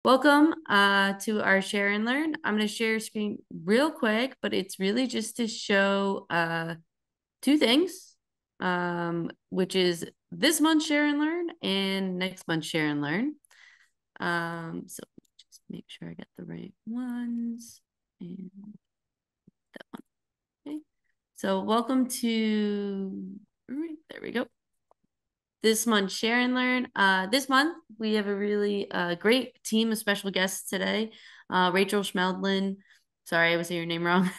Welcome to our Share and Learn. I'm going to share a screen real quick, but it's really just to show two things, which is this month's Share and Learn and next month's Share and Learn. So just make sure I get the right ones and that one. Okay. So welcome to, there we go. This month, Share and Learn. This month, we have a really great team of special guests today. Rachael Schmedlen, sorry, I was saying your name wrong,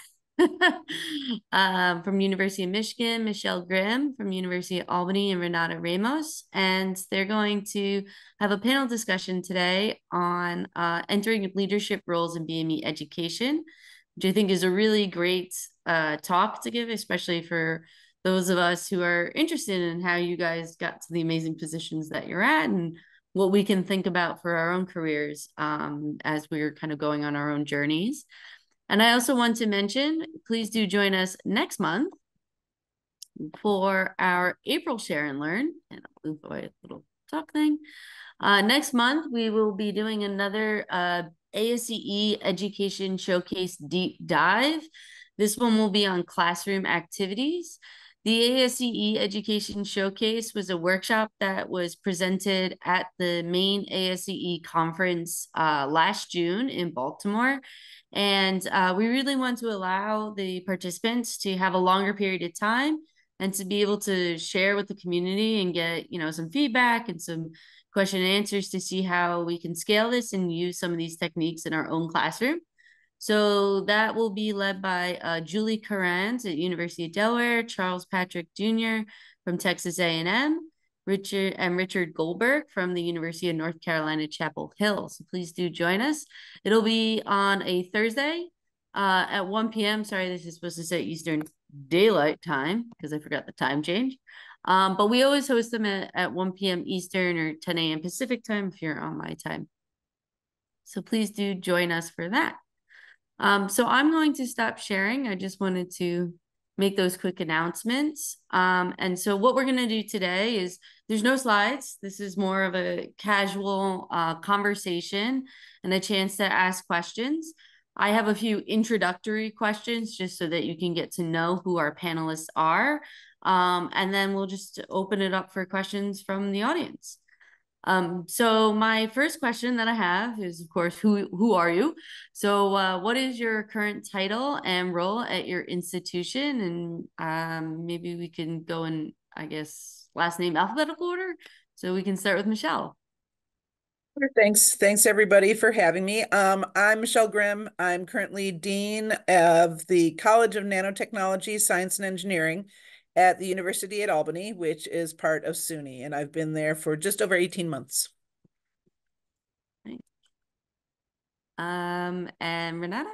from University of Michigan, Michele Grimm from University of Albany, and Renata Ramos. And they're going to have a panel discussion today on entering leadership roles in BME education, which I think is a really great talk to give, especially for those of us who are interested in how you guys got to the amazing positions that you're at and what we can think about for our own careers as we're kind of going on our own journeys. And I also want to mention, please do join us next month for our April Share and Learn. And I'll move away a little talk thing. Next month, we will be doing another ASCE Education Showcase Deep Dive. This one will be on classroom activities. The ASCE Education Showcase was a workshop that was presented at the main ASCE conference last June in Baltimore. And we really want to allow the participants to have a longer period of time and to be able to share with the community and get, some feedback and some question and answers to see how we can scale this and use some of these techniques in our own classroom. So that will be led by Julie Carrans at University of Delaware, Charles Patrick Jr. from Texas A&M, Richard Goldberg from the University of North Carolina, Chapel Hill. So please do join us. It'll be on a Thursday at 1 p.m. Sorry, this is supposed to say Eastern Daylight Time because I forgot the time change. But we always host them at 1 p.m. Eastern or 10 a.m. Pacific time if you're on my time. So please do join us for that. So I'm going to stop sharing. I just wanted to make those quick announcements. And so what we're going to do today is there's no slides. This is more of a casual conversation and a chance to ask questions. I have a few introductory questions just so that you can get to know who our panelists are. And then we'll just open it up for questions from the audience. So my first question that I have is, of course, who are you? So what is your current title and role at your institution? And maybe we can go in, I guess, last name alphabetical order. So we can start with Michele. Thanks everybody for having me. I'm Michele Grimm. I'm currently Dean of the College of Nanotechnology, Science and Engineering at the University at Albany, which is part of SUNY, and I've been there for just over 18 months. And Renata?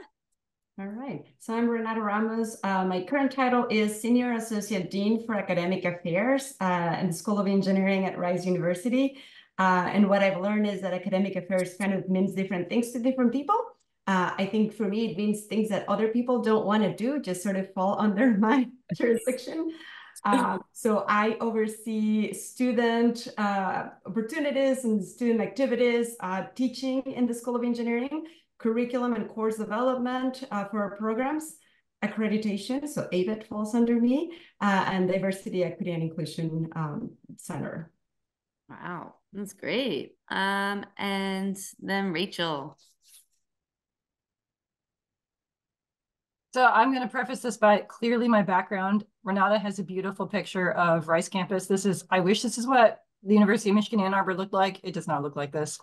All right, so I'm Renata Ramos. My current title is Senior Associate Dean for Academic Affairs in the School of Engineering at Rice University. And what I've learned is that academic affairs kind of means different things to different people. I think for me, it means things that other people don't want to do just sort of fall under my jurisdiction. So I oversee student opportunities and student activities, teaching in the School of Engineering, curriculum and course development for our programs, accreditation, so ABET falls under me, and Diversity, Equity, and Inclusion Center. Wow, that's great. And then Rachael. So I'm going to preface this by clearly my background. Renata has a beautiful picture of Rice campus. I wish this is what the University of Michigan Ann Arbor looked like. It does not look like this.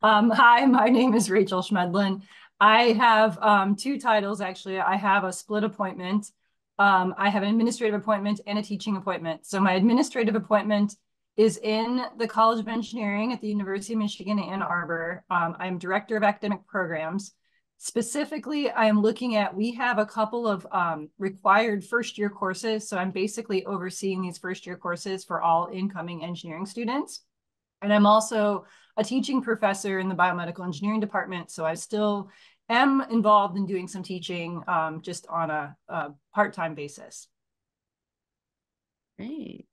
Hi, my name is Rachael Schmedlen. I have two titles, actually. I have a split appointment. I have an administrative appointment and a teaching appointment. So my administrative appointment is in the College of Engineering at the University of Michigan Ann Arbor. I'm director of academic programs. Specifically, I am looking at, we have a couple of required first-year courses. So I'm basically overseeing these first-year courses for all incoming engineering students. And I'm also a teaching professor in the biomedical engineering department. So I still am involved in doing some teaching just on a part-time basis. Great.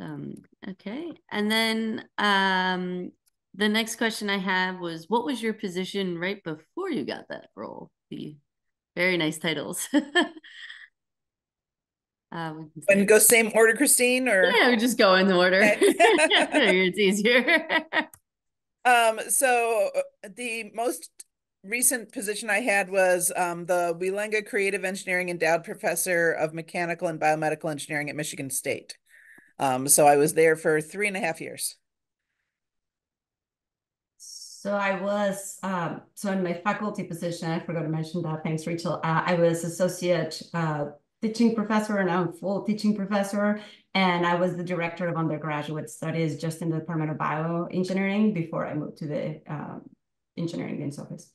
Okay. And then the next question I have was, what was your position right before you got that role? The very nice titles. And go same order, Christine, or? Yeah, we just go in the order. Okay. It's easier. So the most recent position I had was the Wilenga Creative Engineering Endowed Professor of Mechanical and Biomedical Engineering at Michigan State. So I was there for 3.5 years. So I was, so in my faculty position, I forgot to mention that, thanks, Rachel. I was associate teaching professor, and I'm full teaching professor, and I was the director of undergraduate studies just in the Department of Bioengineering before I moved to the engineering dean's office.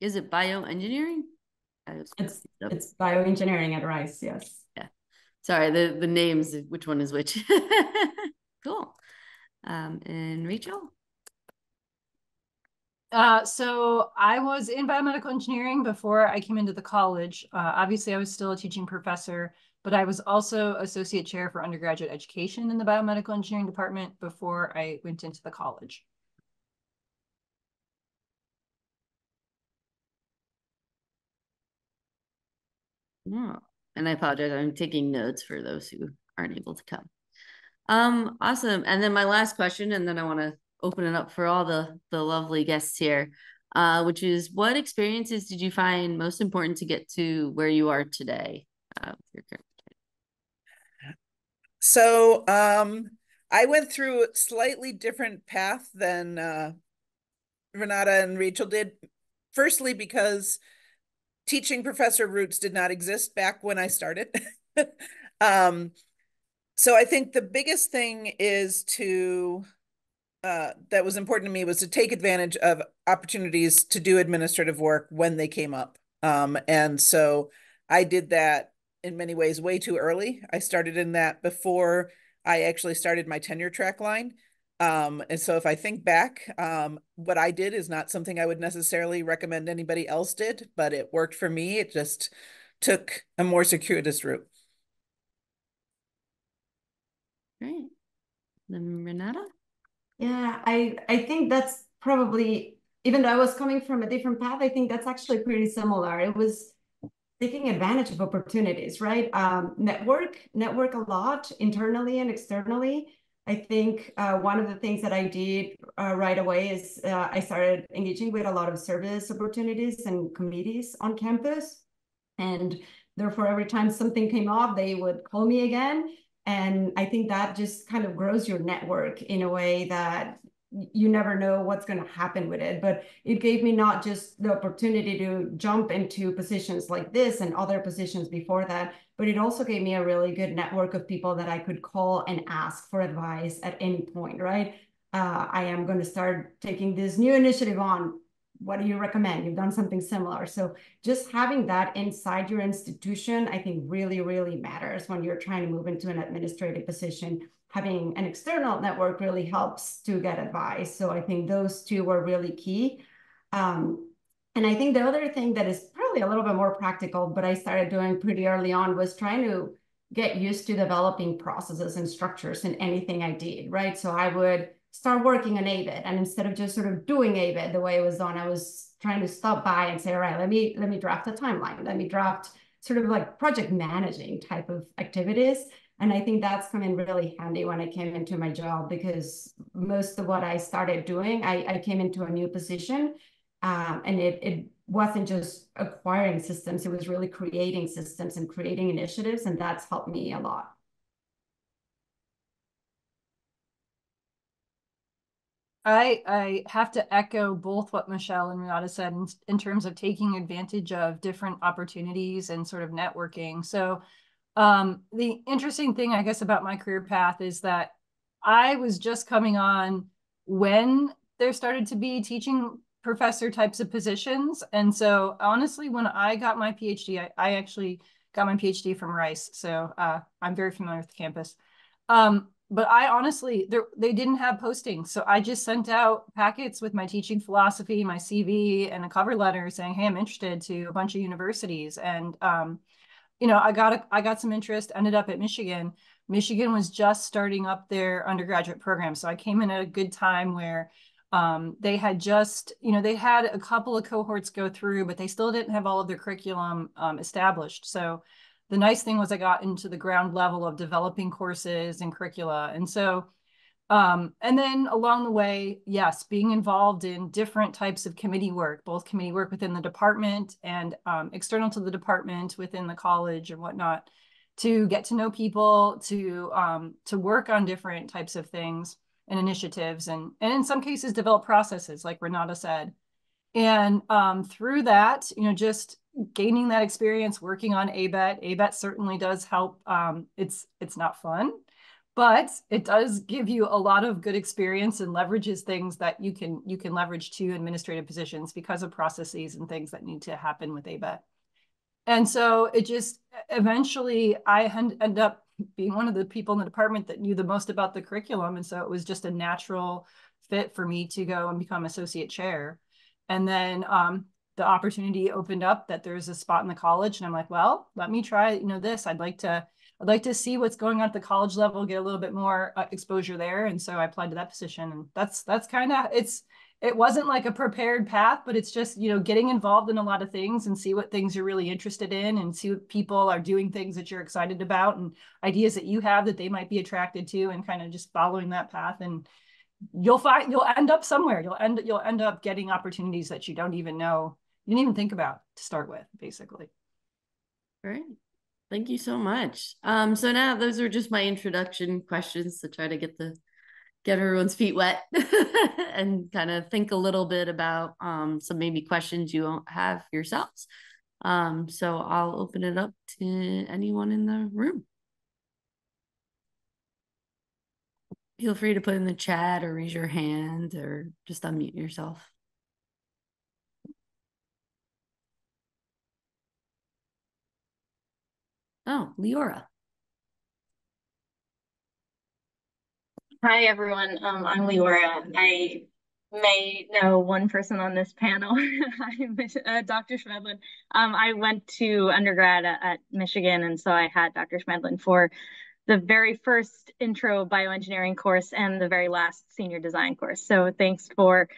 Is it bioengineering? It's bioengineering at Rice, yes. Yeah. Sorry, the names, which one is which. Cool. And Rachel? So I was in biomedical engineering before I came into the college. Obviously, I was still a teaching professor, but I was also associate chair for undergraduate education in the biomedical engineering department before I went into the college. Yeah. And I apologize, I'm taking notes for those who aren't able to come. Awesome. And then my last question, and then I want to open it up for all the lovely guests here, which is, what experiences did you find most important to get to where you are today? So I went through a slightly different path than Renata and Rachel did. Firstly, because teaching professor roots did not exist back when I started. So I think the biggest thing is that was important to me was to take advantage of opportunities to do administrative work when they came up. And so I did that in many ways way too early. I started in that before I actually started my tenure track line. And so if I think back, what I did is not something I would necessarily recommend anybody else did, but it worked for me. It just took a more circuitous route. Great. Then Renata? Yeah, I think that's probably, even though I was coming from a different path, I think that's actually pretty similar. It was taking advantage of opportunities, right? Network a lot internally and externally. I think one of the things that I did right away is I started engaging with a lot of service opportunities and committees on campus. And therefore, every time something came up, they would call me again. And I think that just kind of grows your network in a way that you never know what's going to happen with it. But it gave me not just the opportunity to jump into positions like this and other positions before that, but it also gave me a really good network of people that I could call and ask for advice at any point, right? I am going to start taking this new initiative on. What do you recommend? You've done something similar. So just having that inside your institution, I think really, really matters when you're trying to move into an administrative position. Having an external network really helps to get advice. So I think those two were really key. And I think the other thing that is probably a little bit more practical, but I started doing pretty early on, was trying to get used to developing processes and structures in anything I did, right? So I would start working on AVID, and instead of just sort of doing AVID the way it was done, I was trying to stop by and say, all right, let me draft a timeline, let me draft sort of like project managing type of activities. And I think that's come in really handy when I came into my job, because most of what I started doing, I came into a new position, and it wasn't just acquiring systems, it was really creating systems and creating initiatives, and that's helped me a lot. I have to echo both what Michele and Renata said in terms of taking advantage of different opportunities and sort of networking. So the interesting thing, I guess, about my career path is that I was just coming on when there started to be teaching professor types of positions. And so honestly, when I got my PhD, I actually got my PhD from Rice. So I'm very familiar with the campus. But I honestly, they didn't have postings. So I just sent out packets with my teaching philosophy, my CV, and a cover letter saying, hey, I'm interested, to a bunch of universities. And, you know, I got some interest, ended up at Michigan. Michigan was just starting up their undergraduate program. So I came in at a good time where they had just, they had a couple of cohorts go through, but they still didn't have all of their curriculum established. So the nice thing was I got into the ground level of developing courses and curricula. And so, and then along the way, yes, being involved in different types of committee work, both committee work within the department and external to the department within the college and whatnot, to get to know people, to work on different types of things and initiatives, and in some cases develop processes, like Renata said. And through that, just gaining that experience working on ABET. ABET certainly does help. It's not fun, but it does give you a lot of good experience and leverages things that you can leverage to administrative positions because of processes and things that need to happen with ABET. And so it just eventually I end up being one of the people in the department that knew the most about the curriculum. And so it was just a natural fit for me to go and become associate chair. And then the opportunity opened up that there's a spot in the college. And I'm like, well, let me try, this. I'd like to see what's going on at the college level, get a little bit more exposure there. And so I applied to that position. And that's kind of, it wasn't like a prepared path, but it's just, getting involved in a lot of things and see what things you're really interested in and see what people are doing, things that you're excited about and ideas that you have that they might be attracted to, and kind of just following that path. And you'll end up somewhere. You'll end up getting opportunities that you didn't even think about to start with, basically. Great. Thank you so much. So now those are just my introduction questions to try to get everyone's feet wet and kind of think a little bit about some maybe questions you won't have yourselves. So I'll open it up to anyone in the room. Feel free to put in the chat or raise your hand or just unmute yourself. Oh, Leora. Hi, everyone. I'm Leora. I may know one person on this panel. I'm Dr. Schmedlen. I went to undergrad at Michigan, and so I had Dr. Schmedlen for the very first intro bioengineering course and the very last senior design course. So thanks for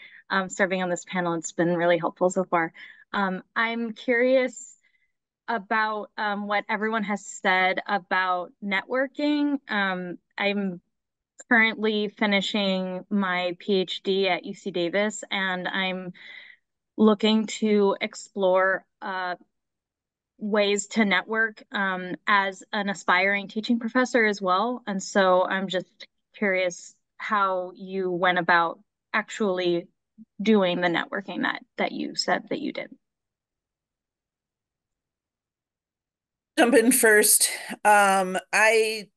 serving on this panel. It's been really helpful so far. I'm curious about what everyone has said about networking. I'm currently finishing my PhD at UC Davis, and I'm looking to explore ways to network as an aspiring teaching professor as well. And so I'm just curious how you went about actually doing the networking that you said that you did. Jump in first. It's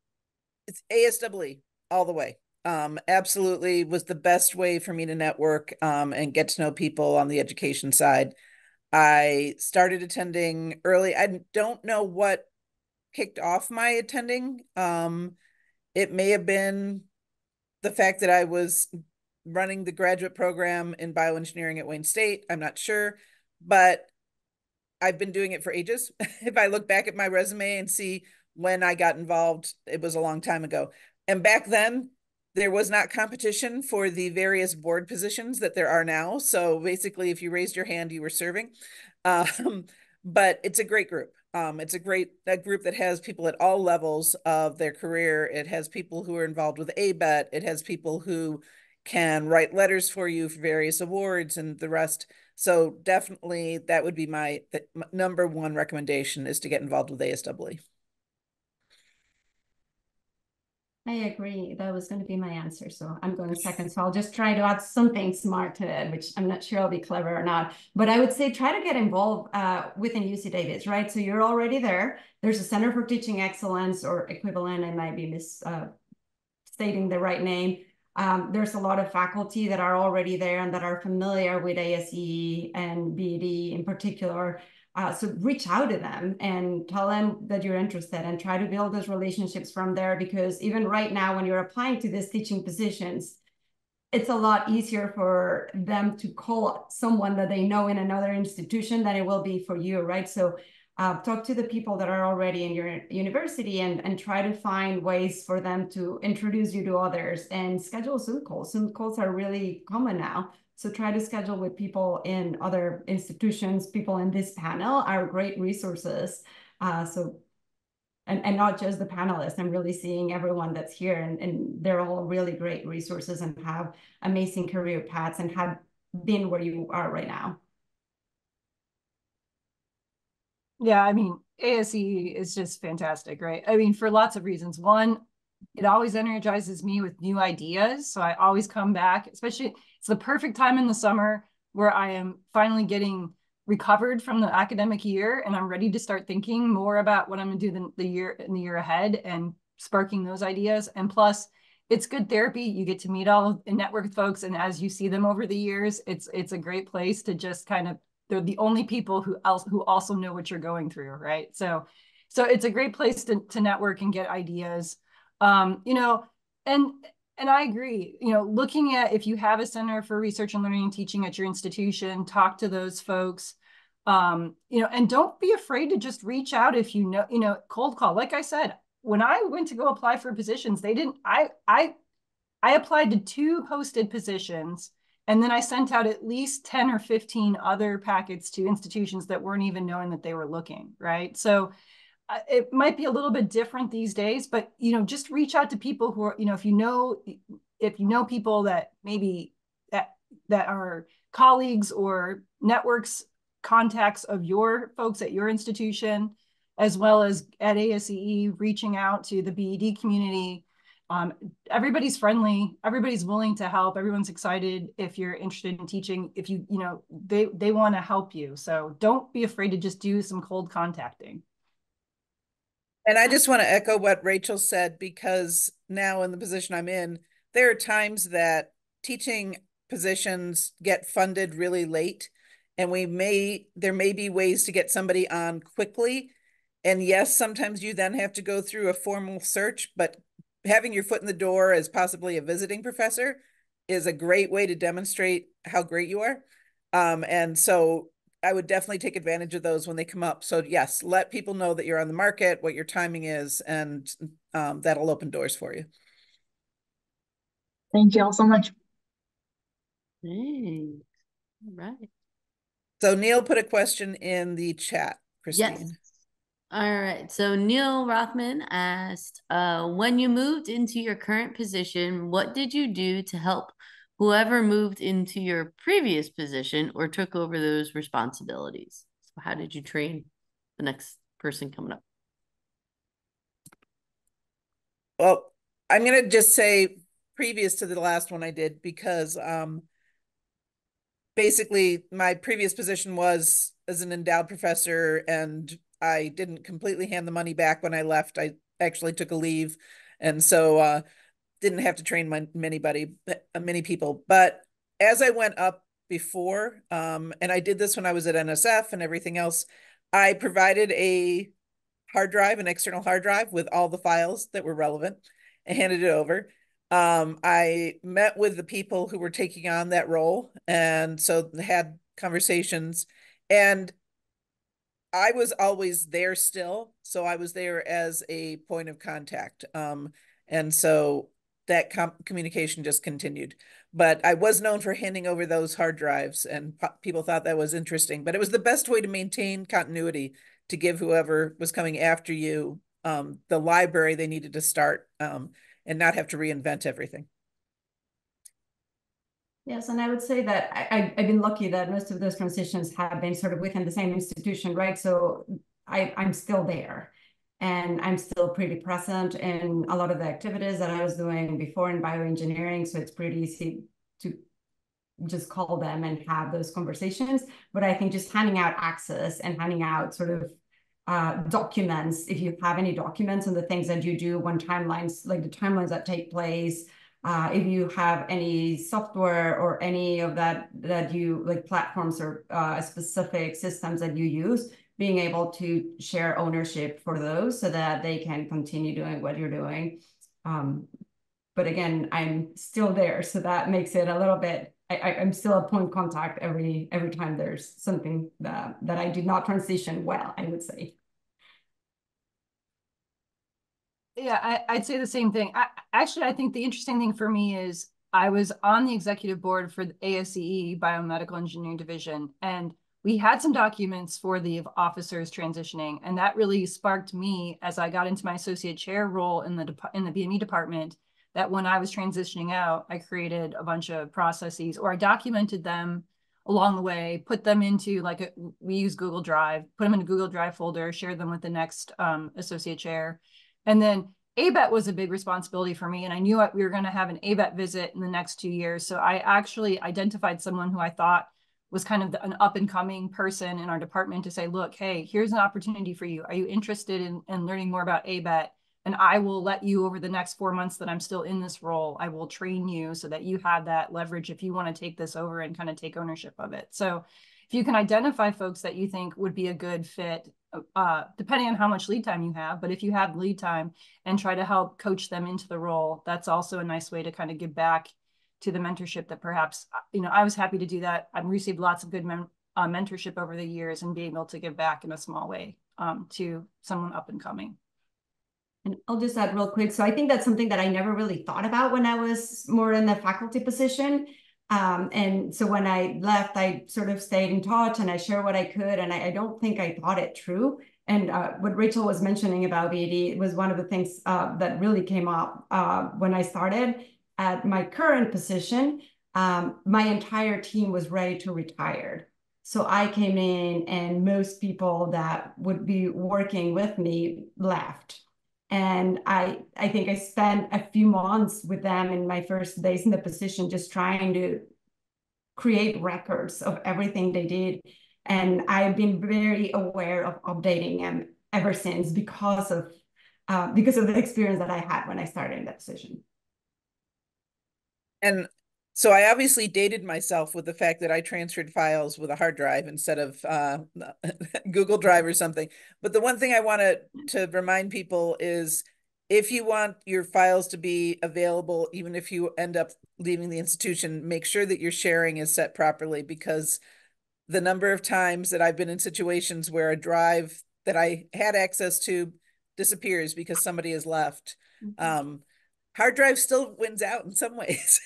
ASWE all the way. Absolutely was the best way for me to network and get to know people on the education side. I started attending early. I don't know what kicked off my attending. It may have been the fact that I was running the graduate program in bioengineering at Wayne State. I'm not sure, but I've been doing it for ages. If I look back at my resume and see when I got involved, it was a long time ago. And back then, there was not competition for the various board positions that there are now. So basically, if you raised your hand, you were serving. But it's a great group. It's a group that has people at all levels of their career. It has people who are involved with ABET. It has people who can write letters for you for various awards and the rest. So definitely that would be my number one recommendation, is to get involved with ASWE. I agree. That was going to be my answer. So I'm going second. So I'll just try to add something smart to it, which I'm not sure I'll be clever or not. But I would say try to get involved within UC Davis, right? So you're already there. There's a Center for Teaching Excellence or equivalent. I might be misstating the right name. There's a lot of faculty that are already there and that are familiar with ASE and BED in particular. So reach out to them and tell them that you're interested and try to build those relationships from there, because even right now, when you're applying to these teaching positions, it's a lot easier for them to call someone that they know in another institution than it will be for you, right? So talk to the people that are already in your university and try to find ways for them to introduce you to others, and schedule Zoom calls. Zoom calls are really common now. So try to schedule with people in other institutions. People in this panel are great resources. And not just the panelists. I'm really seeing everyone that's here, and they're all really great resources and have amazing career paths and have been where you are right now. Yeah, I mean, ASE is just fantastic, right? I mean, for lots of reasons. One, it always energizes me with new ideas. So I always come back, especially it's the perfect time in the summer where I am finally getting recovered from the academic year and I'm ready to start thinking more about what I'm going to do the year ahead and sparking those ideas. And plus, it's good therapy. You get to meet all and network with folks, and as you see them over the years, it's a great place to just kind of, they're the only people who also know what you're going through, right? So it's a great place to network and get ideas. You know, and I agree, you know, looking at if you have a Center for Research and Learning and Teaching at your institution, talk to those folks, you know, and don't be afraid to just reach out if you know, cold call. Like I said, when I went to go apply for positions, I applied to 2 posted positions, and then I sent out at least 10 or 15 other packets to institutions that weren't even knowing that they were looking, right? So it might be a little bit different these days, but, you know, just reach out to people who are, you know, if you know people that maybe that are colleagues or networks, contacts of your folks at your institution, as well as at ASCE, reaching out to the BED community. Everybody's friendly, everybody's willing to help, everyone's excited if you're interested in teaching, if you know, they want to help you. So don't be afraid to just do some cold contacting. And I just want to echo what Rachel said, because now in the position I'm in, there are times that teaching positions get funded really late, and there may be ways to get somebody on quickly. And yes, sometimes you then have to go through a formal search, but having your foot in the door as possibly a visiting professor is a great way to demonstrate how great you are. And so I would definitely take advantage of those when they come up. So yes, let people know that you're on the market, what your timing is, and that'll open doors for you. Thank you all so much. Hey. All right. So Neil put a question in the chat, Christine. Yes. All right. So Neil Rothman asked, when you moved into your current position, what did you do to help whoever moved into your previous position or took over those responsibilities? So how did you train the next person coming up? Well, I'm going to just say previous to the last one I did, because basically my previous position was as an endowed professor, and I didn't completely hand the money back when I left. I actually took a leave, and so didn't have to train many people. But as I went up before, and I did this when I was at NSF and everything else, I provided a hard drive, an external hard drive with all the files that were relevant, and handed it over. I met with the people who were taking on that role, and so had conversations, and I was always there still. So I was there as a point of contact. And so that communication just continued. But I was known for handing over those hard drives, and people thought that was interesting. But it was the best way to maintain continuity, to give whoever was coming after you the library they needed to start, and not have to reinvent everything. Yes, and I would say that I've been lucky that most of those transitions have been sort of within the same institution, right? So I'm still there, and I'm still pretty present in a lot of the activities that I was doing before in bioengineering. So it's pretty easy to just call them and have those conversations. But I think just handing out access and handing out sort of documents, if you have any documents on the things that you do, when timelines, like the timelines that take place, if you have any software or any of that you like platforms or specific systems that you use, being able to share ownership for those so that they can continue doing what you're doing. But again, I'm still there, so that makes it a little bit I'm still a point contact every time there's something that I did not transition well, I would say. Yeah, I'd say the same thing. Actually, I think the interesting thing for me is I was on the executive board for the ASCE Biomedical Engineering Division, and we had some documents for the officers transitioning, and that really sparked me as I got into my associate chair role in the BME department. That when I was transitioning out, I created a bunch of processes, or I documented them along the way, put them into we use Google Drive, put them in a Google Drive folder, share them with the next associate chair. And then ABET was a big responsibility for me. And I knew we were going to have an ABET visit in the next 2 years. So I actually identified someone who I thought was kind of an up and coming person in our department to say, look, hey, here's an opportunity for you. Are you interested in learning more about ABET? And I will let you, over the next 4 months that I'm still in this role, I will train you so that you have that leverage if you want to take this over and kind of take ownership of it. So if you can identify folks that you think would be a good fit, depending on how much lead time you have, but if you have lead time, and try to help coach them into the role, that's also a nice way to kind of give back to the mentorship that perhaps, I was happy to do that. I've received lots of good mentorship over the years and being able to give back in a small way to someone up and coming. And I'll just add real quick. So I think that's something that I never really thought about when I was more in the faculty position. And so when I left, I sort of stayed in touch and I shared what I could. And I don't think I thought it through. And what Rachael was mentioning about BAD was one of the things that really came up when I started at my current position. My entire team was ready to retire. So I came in and most people that would be working with me left. And I think I spent a few months with them in my first days in the position, just trying to create records of everything they did. And I've been very aware of updating them ever since because of the experience that I had when I started in that position. And so I obviously dated myself with the fact that I transferred files with a hard drive instead of Google Drive or something. But the one thing I want to remind people is if you want your files to be available, even if you end up leaving the institution, make sure that your sharing is set properly, because the number of times that I've been in situations where a drive that I had access to disappears because somebody has left. Mm-hmm. Hard drive still wins out in some ways.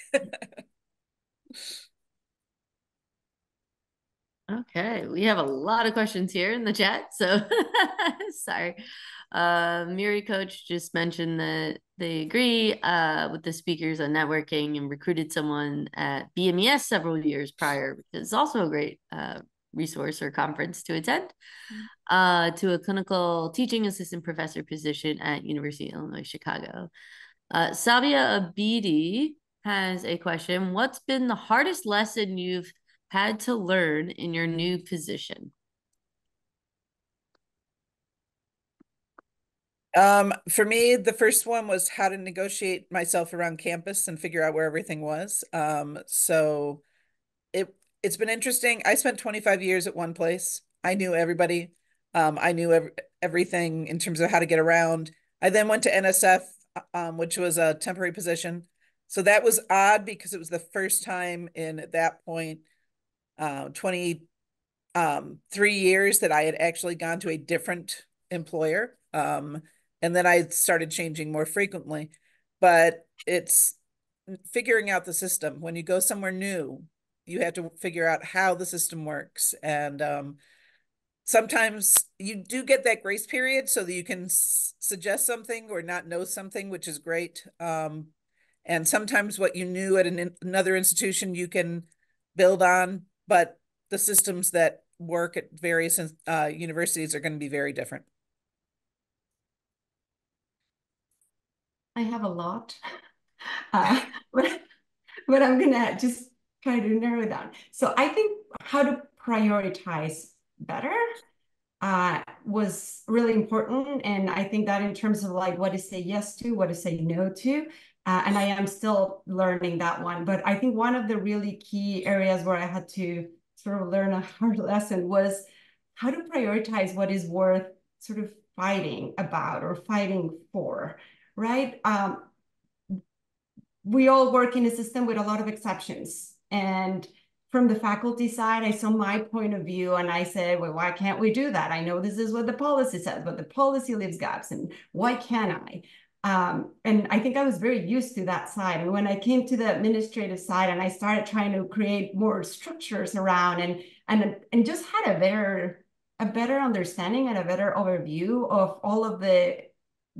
Okay, we have a lot of questions here in the chat, so sorry. Miri Coach just mentioned that they agree with the speakers on networking and recruited someone at BMES several years prior, which is also a great resource or conference to attend, to a clinical teaching assistant professor position at University of Illinois, Chicago. Sabia Abidi has a question. What's been the hardest lesson you've had to learn in your new position? For me, the first one was how to negotiate myself around campus and figure out where everything was. So it's been interesting. I spent 25 years at one place. I knew everybody. I knew everything in terms of how to get around. I then went to NSF, which was a temporary position. So that was odd because it was the first time in, at that point, 23 years that I had actually gone to a different employer. And then I started changing more frequently. But it's figuring out the system. When you go somewhere new, you have to figure out how the system works. And sometimes you do get that grace period so that you can suggest something or not know something, which is great. And sometimes what you knew at another institution you can build on, but the systems that work at various universities are going to be very different. I have a lot, but I'm gonna just try to narrow it down. So I think how to prioritize better was really important. And I think that in terms of like what to say yes to, what to say no to, and I am still learning that one. But I think one of the really key areas where I had to sort of learn a hard lesson was how to prioritize what is worth sort of fighting about or fighting for, right? We all work in a system with a lot of exceptions. And from the faculty side, I saw my point of view and I said, well, why can't we do that? I know this is what the policy says, but the policy leaves gaps, and why can't I? And I think I was very used to that side. And when I came to the administrative side and I started trying to create more structures around and just had a better understanding and a better overview of all of the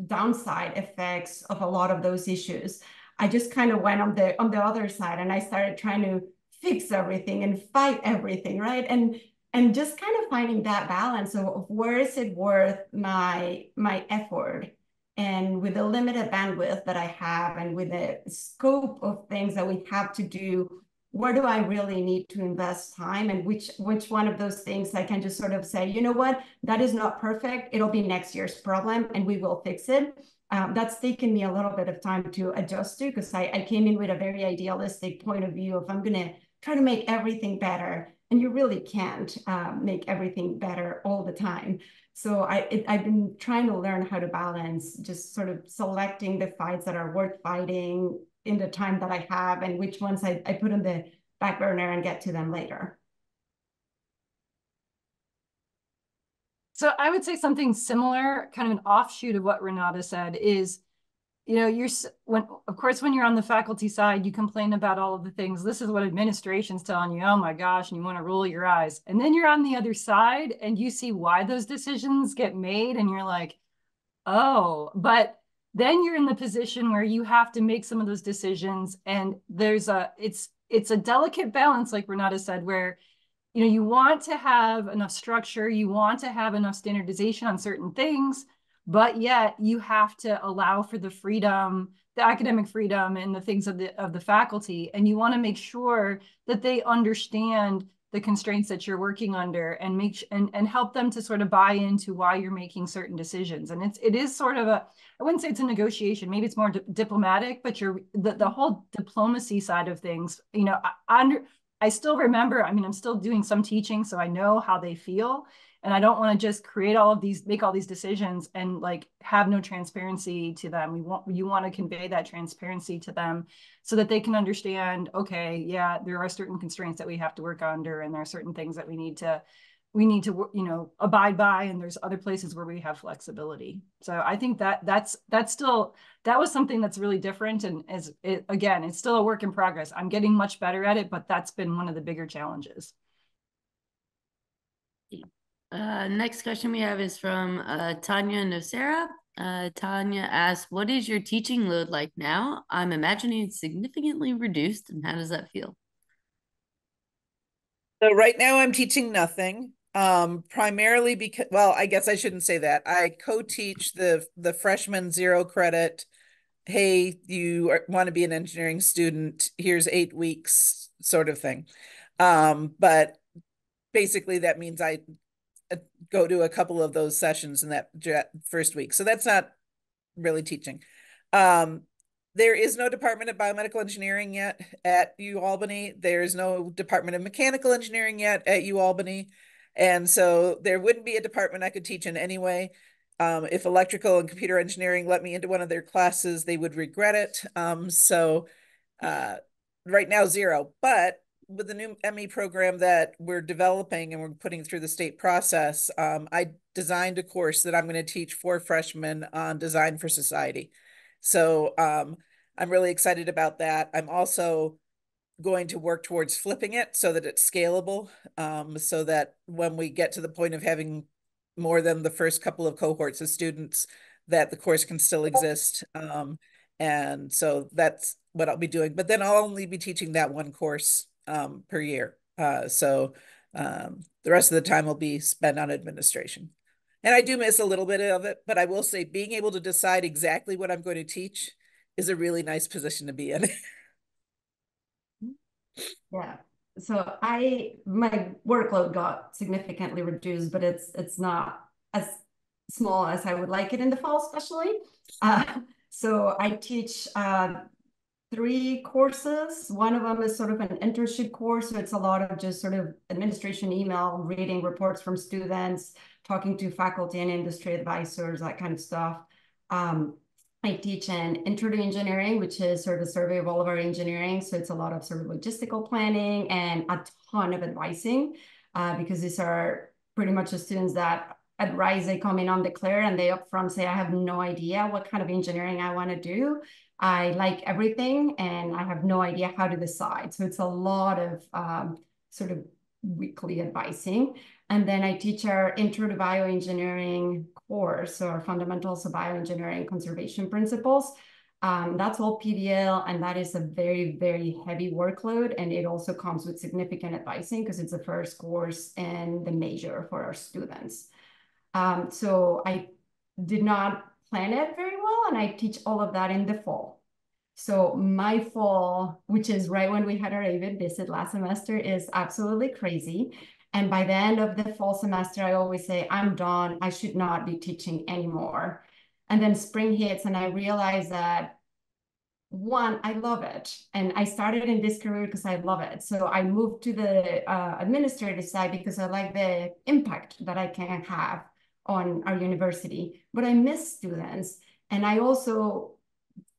downside effects of a lot of those issues, I just kind of went on the other side and I started trying to fix everything and fight everything, right? And just kind of finding that balance of where is it worth my effort, and with the limited bandwidth that I have and with the scope of things that we have to do, where do I really need to invest time, and which one of those things I can just sort of say, you know what, that is not perfect, it'll be next year's problem and we will fix it. That's taken me a little bit of time to adjust to, because I came in with a very idealistic point of view of I'm going to try to make everything better. And you really can't make everything better all the time. So I've been trying to learn how to balance just sort of selecting the fights that are worth fighting in the time that I have, and which ones I put on the back burner and get to them later. So I would say something similar, kind of an offshoot of what Renata said is, you know, of course, when you're on the faculty side, you complain about all of the things. This is what administration's telling you. Oh my gosh, and you want to roll your eyes. And then you're on the other side and you see why those decisions get made. And you're like, oh, but then you're in the position where you have to make some of those decisions. And it's a delicate balance, like Renata said, where you know, you want to have enough structure, you want to have enough standardization on certain things, but yet you have to allow for the freedom, the academic freedom and the things of the faculty. And you want to make sure that they understand the constraints that you're working under and and help them to sort of buy into why you're making certain decisions. And it is sort of I wouldn't say it's a negotiation, maybe it's more diplomatic, but the whole diplomacy side of things, you know, I still remember, I mean, I'm still doing some teaching, so I know how they feel. And I don't want to just make all these decisions and like have no transparency to them. You want to convey that transparency to them so that they can understand, okay, yeah, there are certain constraints that we have to work under, and there are certain things that we need to, you know, abide by, and there's other places where we have flexibility. So I think that was something that's really different, and again, it's still a work in progress. I'm getting much better at it, but that's been one of the bigger challenges. Next question we have is from Tanya Nocera. Tanya asks, what is your teaching load like now? I'm imagining it's significantly reduced, and how does that feel? So right now I'm teaching nothing, primarily because, well, I guess I shouldn't say that. I co-teach the freshman 0 credit. Hey, you want to be an engineering student, here's 8 weeks sort of thing. But basically that means I go to a couple of those sessions in that first week. So that's not really teaching. There is no Department of Biomedical Engineering yet at UAlbany. There's no Department of Mechanical Engineering yet at UAlbany. And so there wouldn't be a department I could teach in anyway. If electrical and computer engineering let me into one of their classes, they would regret it. Right now, 0. But with the new ME program that we're developing and we're putting through the state process, I designed a course that I'm going to teach for freshmen on design for society. So I'm really excited about that. I'm also going to work towards flipping it so that it's scalable, so that when we get to the point of having more than the first couple of cohorts of students, that the course can still exist. And so that's what I'll be doing. But then I'll only be teaching that one course per year. So the rest of the time will be spent on administration. And I do miss a little bit of it, but I will say being able to decide exactly what I'm going to teach is a really nice position to be in. Yeah. So my workload got significantly reduced, but it's not as small as I would like it in the fall, especially. So I teach 3 courses. One of them is sort of an internship course. So it's a lot of just sort of administration email, reading reports from students, talking to faculty and industry advisors, that kind of stuff. I teach an intro to engineering, which is sort of a survey of all of our engineering. So it's a lot of sort of logistical planning and a ton of advising, because these are pretty much the students that at Rise, they come in undeclared and they upfront say, I have no idea what kind of engineering I want to do. I like everything and I have no idea how to decide. So it's a lot of sort of weekly advising. And then I teach our intro to bioengineering course, so our fundamentals of bioengineering conservation principles. That's all PBL, and that is a very, very heavy workload. And it also comes with significant advising because it's the first course in the major for our students. So I did not plan it very well, and I teach all of that in the fall. So my fall, which is right when we had our AVID visit last semester, is absolutely crazy. And by the end of the fall semester, I always say, I'm done. I should not be teaching anymore. And then spring hits, and I realize that, one, I love it. And I started in this career because I love it. So I moved to the administrative side because I like the impact that I can have on our university. But I miss students. And I also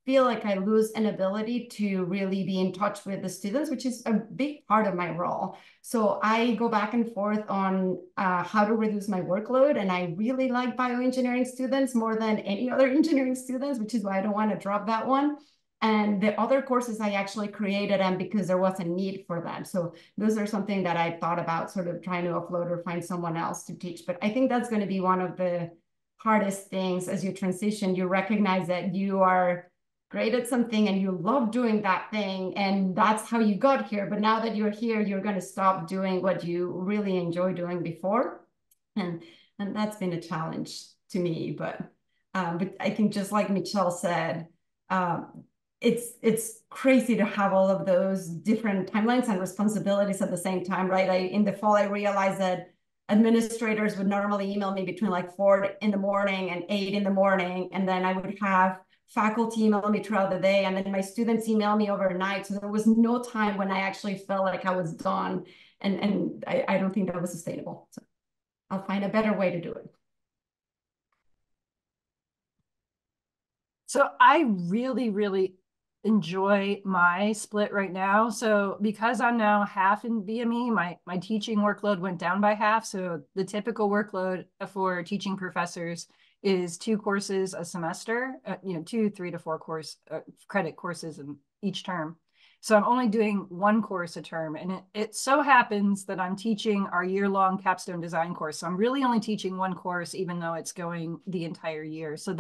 feel like I lose an ability to really be in touch with the students, which is a big part of my role. So I go back and forth on how to reduce my workload. And I really like bioengineering students more than any other engineering students, which is why I don't want to drop that one. And the other courses I actually created them because there was a need for them. So those are something that I thought about sort of trying to offload or find someone else to teach. But I think that's going to be one of the hardest things as you transition. You recognize that you are great at something and you love doing that thing, and that's how you got here. But now that you're here, you're going to stop doing what you really enjoy doing before, and that's been a challenge to me. But I think just like Michele said, it's crazy to have all of those different timelines and responsibilities at the same time, right? In the fall, I realized that administrators would normally email me between like 4 in the morning and 8 in the morning, and then I would have faculty email me throughout the day, and then my students email me overnight. So there was no time when I actually felt like I was done. And I don't think that was sustainable. So I'll find a better way to do it. So I really, really enjoy my split right now. So because I'm now half in BME, my teaching workload went down by half. So the typical workload for teaching professors is 2 courses a semester, 2 3 to 4 credit courses in each term. So I'm only doing 1 course a term. And it so happens that I'm teaching our year-long capstone design course. So I'm really only teaching 1 course, even though it's going the entire year. So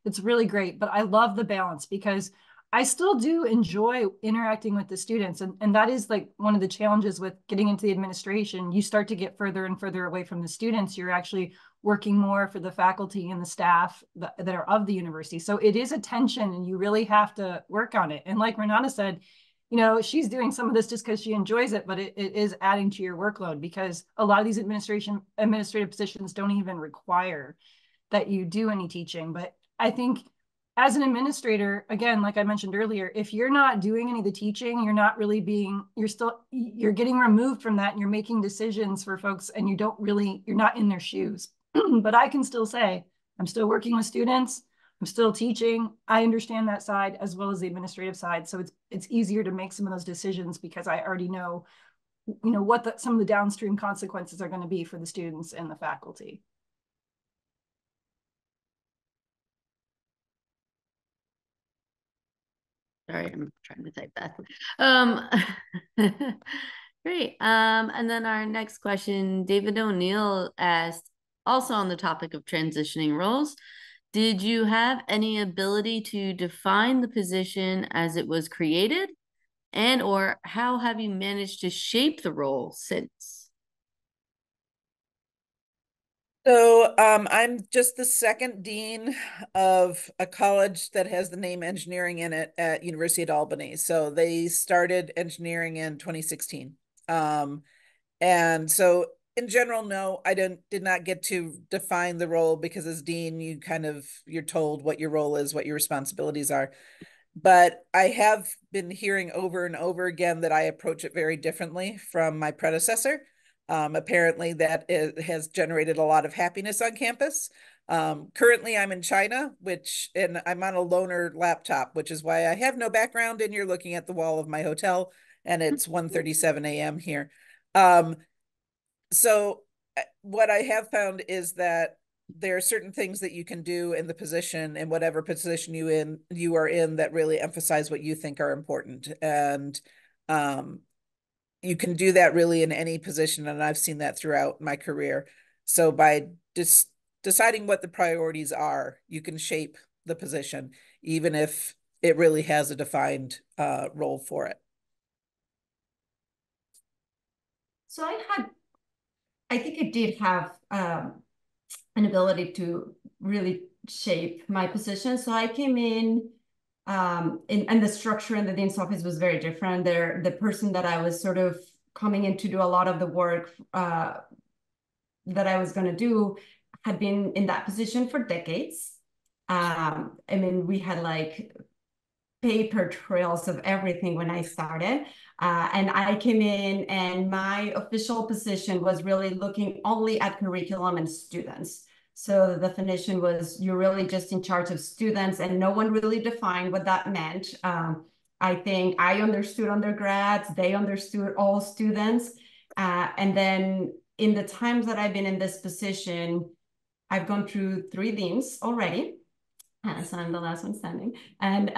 it's really great. But I love the balance because I still do enjoy interacting with the students. And that is like one of the challenges with getting into the administration. You start to get further and further away from the students. You're actually working more for the faculty and the staff that are of the university. So it is a tension and you really have to work on it. And like Renata said, she's doing some of this just because she enjoys it, but it is adding to your workload because a lot of these administrative positions don't even require that you do any teaching. But I think as an administrator, again, like I mentioned earlier, if you're not doing any of the teaching, you're not really you're getting removed from that and you're making decisions for folks and you're not in their shoes. But I can still say, I'm still working with students, I'm still teaching. I understand that side as well as the administrative side. So it's easier to make some of those decisions because I already know, what some of the downstream consequences are going to be for the students and the faculty. Sorry, I'm trying to type that. Great. And then our next question, David O'Neill asked, also on the topic of transitioning roles, did you have any ability to define the position as it was created? And or how have you managed to shape the role since? So I'm just the second dean of a college that has the name engineering in it at University at Albany. So they started engineering in 2016. And so in general, no, I did not get to define the role because as dean, you're told what your role is, what your responsibilities are. But I have been hearing over and over again that I approach it very differently from my predecessor. Apparently that has generated a lot of happiness on campus. Currently I'm in China, and I'm on a loaner laptop, which is why I have no background, and you're looking at the wall of my hotel, and it's 1:37 a.m. here. So what I have found is that there are certain things that you can do in the position, in whatever position you are in, that really emphasize what you think are important. And you can do that really in any position, and I've seen that throughout my career. So by deciding what the priorities are, you can shape the position, even if it really has a defined role for it. So I think I did have an ability to really shape my position. So I came in, and the structure in the dean's office was very different. The person that I was sort of coming in to do a lot of the work that I was going to do had been in that position for decades. I mean, we had like paper trails of everything when I started. And I came in, and my official position was really looking only at curriculum and students. So the definition was you're really just in charge of students, and no one really defined what that meant. I think I understood undergrads, they understood all students. And then in the times that I've been in this position, I've gone through 3 deans already. So I'm the last one standing. And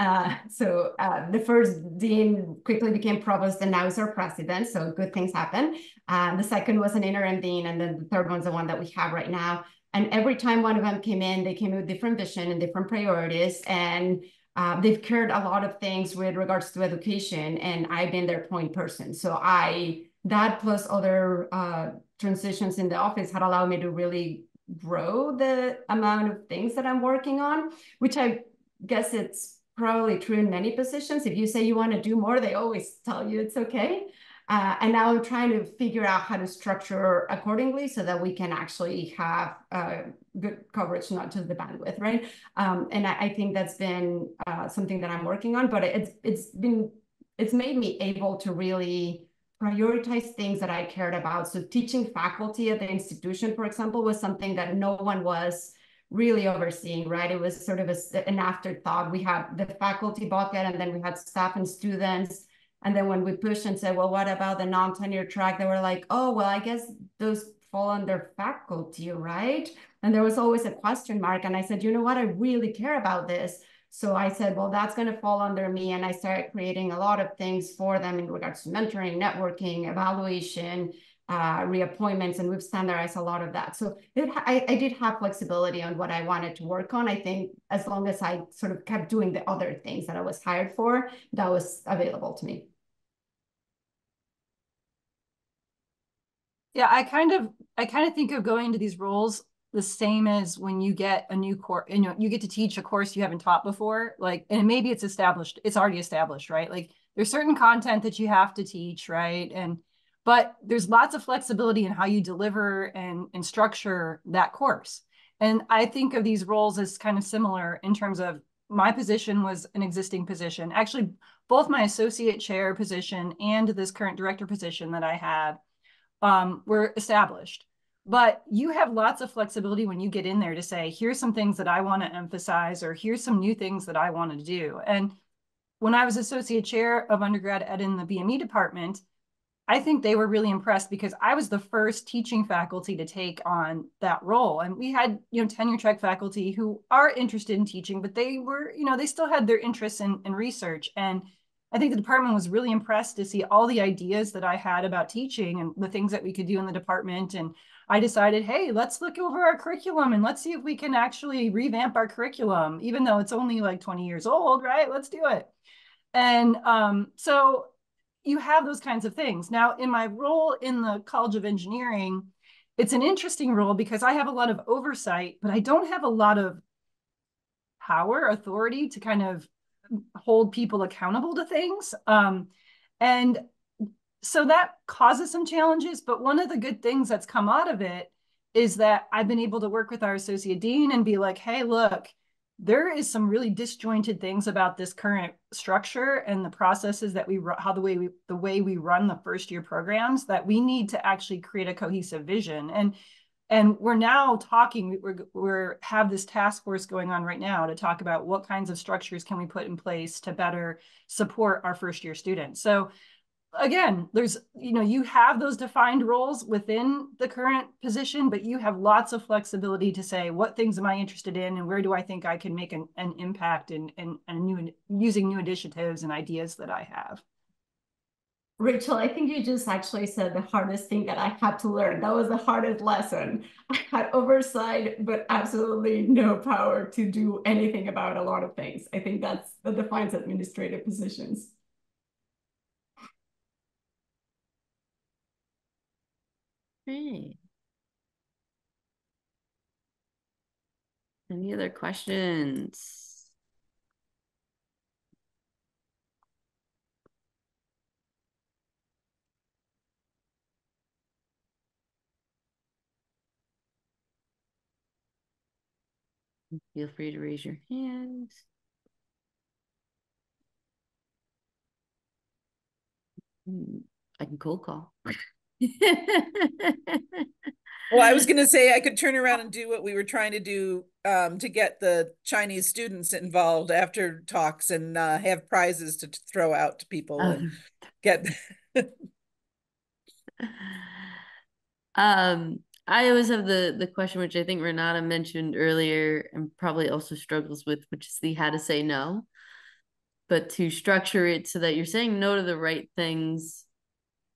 so the first dean quickly became provost, and now is our president. So good things happen. The second was an interim dean, and then the third one's the one that we have right now. And every time one of them came in, they came with different vision and different priorities. And they've cared a lot of things with regards to education. And I've been their point person. So that plus other transitions in the office had allowed me to really grow the amount of things that I'm working on, which I guess it's probably true in many positions. If you say you want to do more, they always tell you it's okay. And now I'm trying to figure out how to structure accordingly so that we can actually have good coverage, not just the bandwidth, right? And I think that's been something that I'm working on, but it's made me able to really prioritize things that I cared about. So teaching faculty at the institution, for example, was something that no one was really overseeing, right? It was sort of an afterthought. We had the faculty bucket, and then we had staff and students. And then when we pushed and said, well, what about the non-tenure track? They were like, oh, well, I guess those fall under faculty, right? And there was always a question mark. And I said, you know what? I really care about this. So I said, well, that's going to fall under me. And I started creating a lot of things for them in regards to mentoring, networking, evaluation, reappointments, and we've standardized a lot of that. So I did have flexibility on what I wanted to work on. I think as long as I sort of kept doing the other things that I was hired for, that was available to me. Yeah, I kind of think of going into these roles the same as when you get a new course, you get to teach a course you haven't taught before, like, and maybe it's already established, right? Like there's certain content that you have to teach, right? But there's lots of flexibility in how you deliver and structure that course. And I think of these roles as kind of similar in terms of my position was an existing position. Actually, both my associate chair position and this current director position that I have were established. But you have lots of flexibility when you get in there to say, here's some things that I want to emphasize, or here's some new things that I want to do. And when I was associate chair of undergrad ed in the BME department, I think they were really impressed because I was the first teaching faculty to take on that role. And we had, tenure track faculty who are interested in teaching, but they were, they still had their interests in research. And I think the department was really impressed to see all the ideas that I had about teaching and the things that we could do in the department. And I decided, hey, let's look over our curriculum and let's see if we can actually revamp our curriculum, even though it's only like 20 years old, right? Let's do it. And so you have those kinds of things. Now, in my role in the College of Engineering, it's an interesting role because I have a lot of oversight, but I don't have a lot of power, authority to kind of hold people accountable to things. And so that causes some challenges, but one of the good things that's come out of it is that I've been able to work with our associate dean and be like, hey, look, there is some really disjointed things about this current structure and the processes that the way we run the first year programs, that we need to actually create a cohesive vision. And we're now talking, we're have this task force going on right now to talk about what kinds of structures can we put in place to better support our first year students. So again, there's, you have those defined roles within the current position, but you have lots of flexibility to say, what things am I interested in and where do I think I can make an impact and using new initiatives and ideas that I have. Rachel, I think you just actually said the hardest thing that I had to learn. That was the hardest lesson. I had oversight, but absolutely no power to do anything about a lot of things. I think that defines administrative positions. Great. Any other questions? Feel free to raise your hand. I can cold call. Well, I was going to say I could turn around and do what we were trying to do to get the Chinese students involved after talks and have prizes to throw out to people and get. I always have the question, which I think Renata mentioned earlier and probably also struggles with, which is the how to say no, but to structure it so that you're saying no to the right things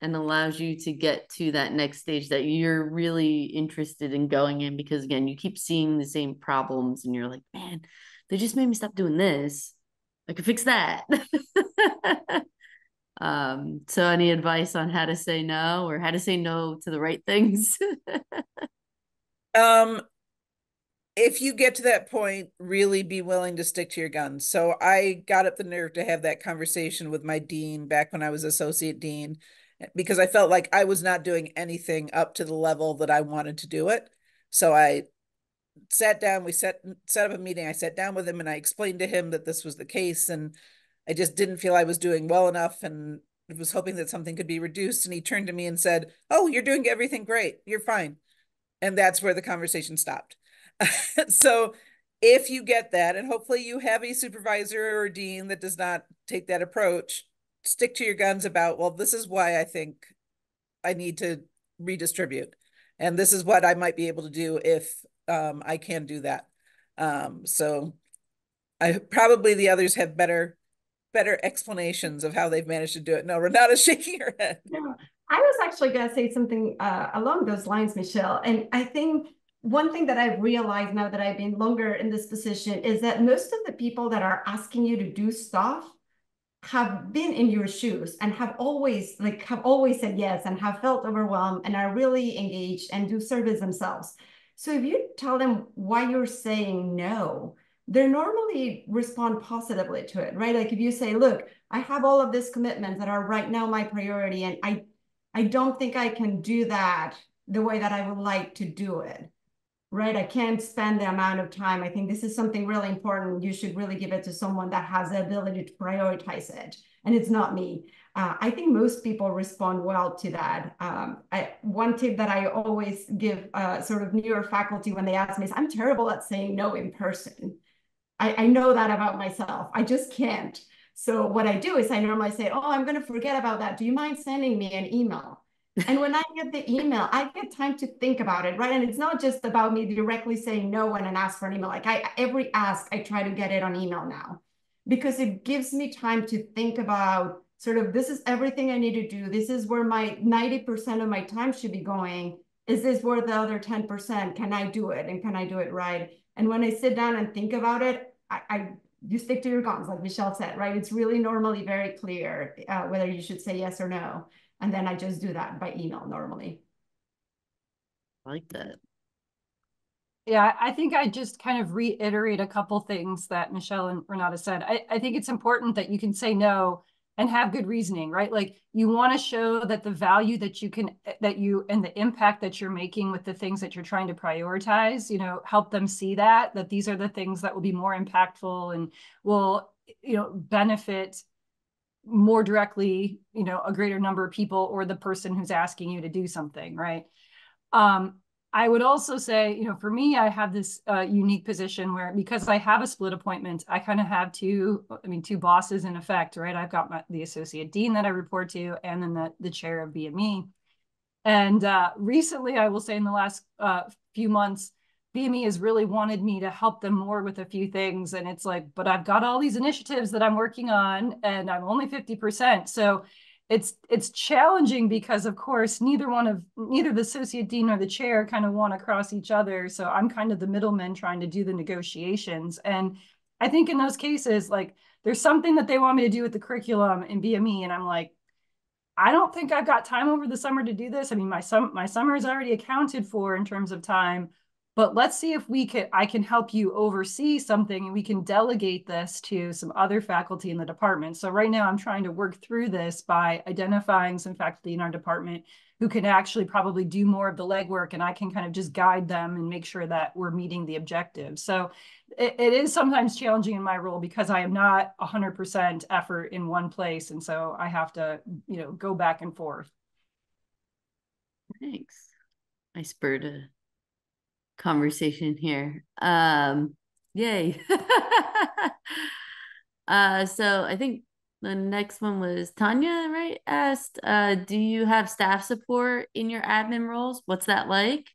and allows you to get to that next stage that you're really interested in going in, because again, you keep seeing the same problems and you're like, man, they just made me stop doing this. I could fix that. So any advice on how to say no or how to say no to the right things? If you get to that point, really be willing to stick to your guns. So I got up the nerve to have that conversation with my dean back when I was associate dean, because I felt like I was not doing anything up to the level that I wanted to do it. So I sat down, we set up a meeting. I sat down with him and I explained to him that this was the case. And I just didn't feel I was doing well enough and was hoping that something could be reduced. And he turned to me and said, "Oh, you're doing everything great. You're fine." And that's where the conversation stopped. So if you get that, and hopefully you have a supervisor or a dean that does not take that approach, stick to your guns about, well, this is why I think I need to redistribute. And this is what I might be able to do if I can do that. So probably the others have better explanations of how they've managed to do it. No, Renata's shaking her head. No, I was actually going to say something along those lines, Michele. And I think one thing that I've realized now that I've been longer in this position is that most of the people that are asking you to do stuff have been in your shoes and have always said yes and have felt overwhelmed and are really engaged and do service themselves. So if you tell them why you're saying no, they normally respond positively to it, right? Like if you say, look, I have all of these commitments that are right now my priority, and I don't think I can do that the way that I would like to do it, right? I can't spend the amount of time. I think this is something really important. You should really give it to someone that has the ability to prioritize it. And it's not me. I think most people respond well to that. One tip that I always give sort of newer faculty when they ask me is, I'm terrible at saying no in person. I know that about myself. I just can't. So what I do is I normally say, oh, I'm going to forget about that. Do you mind sending me an email? And when I get the email, I get time to think about it, right? And it's not just about me directly saying no when an ask for an email. Like every ask, I try to get it on email now, because it gives me time to think about sort of, this is everything I need to do. This is where my 90% of my time should be going. Is this where the other 10%, can I do it? And can I do it right? And when I sit down and think about it, you stick to your guns, like Michele said, right? It's really normally very clear whether you should say yes or no. And then I just do that by email normally. I like that. Yeah, I think I just kind of reiterate a couple things that Michele and Renata said. I think it's important that you can say no and have good reasoning, right? Like you want to show that the value that and the impact that you're making with the things that you're trying to prioritize, help them see that these are the things that will be more impactful and will, benefit more directly, a greater number of people or the person who's asking you to do something, right? I would also say, for me, I have this unique position where, because I have a split appointment, I kind of have two bosses in effect, right? I've got the associate dean that I report to, and then the chair of BME. And recently, I will say in the last few months, BME has really wanted me to help them more with a few things. And it's like, but I've got all these initiatives that I'm working on and I'm only 50%. So it's challenging because, of course, neither the associate dean or the chair kind of want to cross each other. So I'm kind of the middleman trying to do the negotiations. And I think in those cases, like there's something that they want me to do with the curriculum in BME. And I'm like, I don't think I've got time over the summer to do this. I mean, my summer is already accounted for in terms of time, but let's see if I can help you oversee something and we can delegate this to some other faculty in the department. So right now I'm trying to work through this by identifying some faculty in our department who can actually probably do more of the legwork, and I can kind of just guide them and make sure that we're meeting the objectives. So it is sometimes challenging in my role because I am not 100% effort in one place. And so I have to, go back and forth. Thanks. I spurred a conversation here. Yay. So I think the next one was Tanya, right? Asked, do you have staff support in your admin roles? What's that like?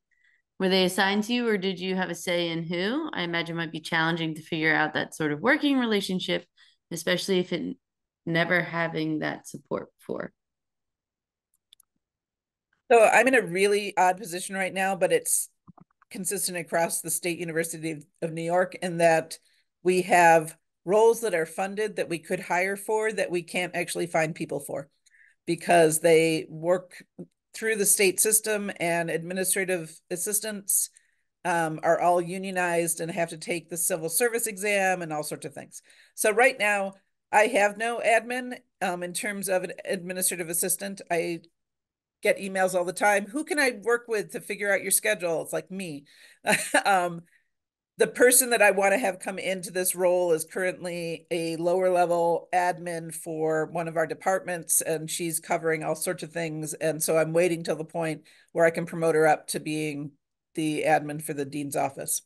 Were they assigned to you, or did you have a say in who? I imagine it might be challenging to figure out that sort of working relationship, especially if it never having that support before. So I'm in a really odd position right now, but it's consistent across the State University of New York in that we have roles that are funded that we could hire for that we can't actually find people for because they work through the state system, and administrative assistants are all unionized and have to take the civil service exam and all sorts of things. So right now I have no admin in terms of an administrative assistant. I get emails all the time. Who can I work with to figure out your schedule? It's like me. The person that I want to have come into this role is currently a lower level admin for one of our departments, and she's covering all sorts of things. And so I'm waiting till the point where I can promote her up to being the admin for the dean's office.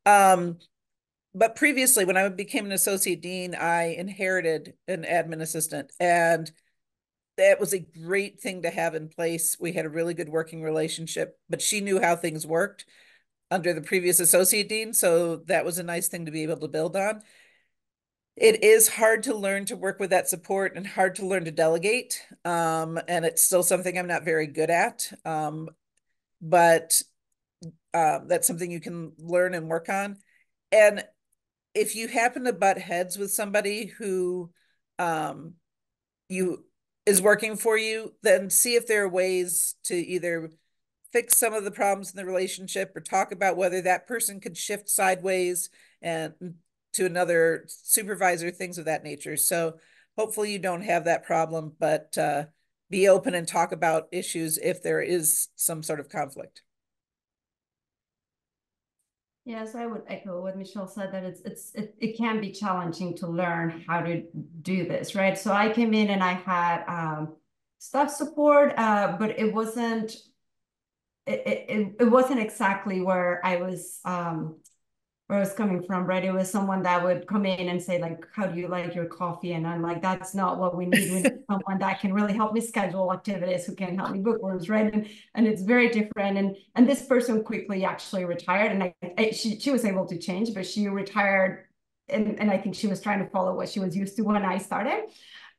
But previously, when I became an associate dean, I inherited an admin assistant, and that was a great thing to have in place. We had a really good working relationship, but she knew how things worked under the previous associate dean. So that was a nice thing to be able to build on. It is hard to learn to work with that support and hard to learn to delegate. And it's still something I'm not very good at. But that's something you can learn and work on. And if you happen to butt heads with somebody who is working for you, then see if there are ways to either fix some of the problems in the relationship or talk about whether that person could shift sideways and to another supervisor, things of that nature. So hopefully you don't have that problem, but be open and talk about issues if there is some sort of conflict. Yes, I would echo what Michele said, that it can be challenging to learn how to do this, right? So I came in and I had staff support, but it wasn't exactly where I was coming from, right? It was someone that would come in and say, like, how do you like your coffee? And I'm like, that's not what we need. We need someone that can really help me schedule activities, who can help me book rooms, right? And it's very different. And this person quickly actually retired, and she was able to change, but she retired, and I think she was trying to follow what she was used to when I started.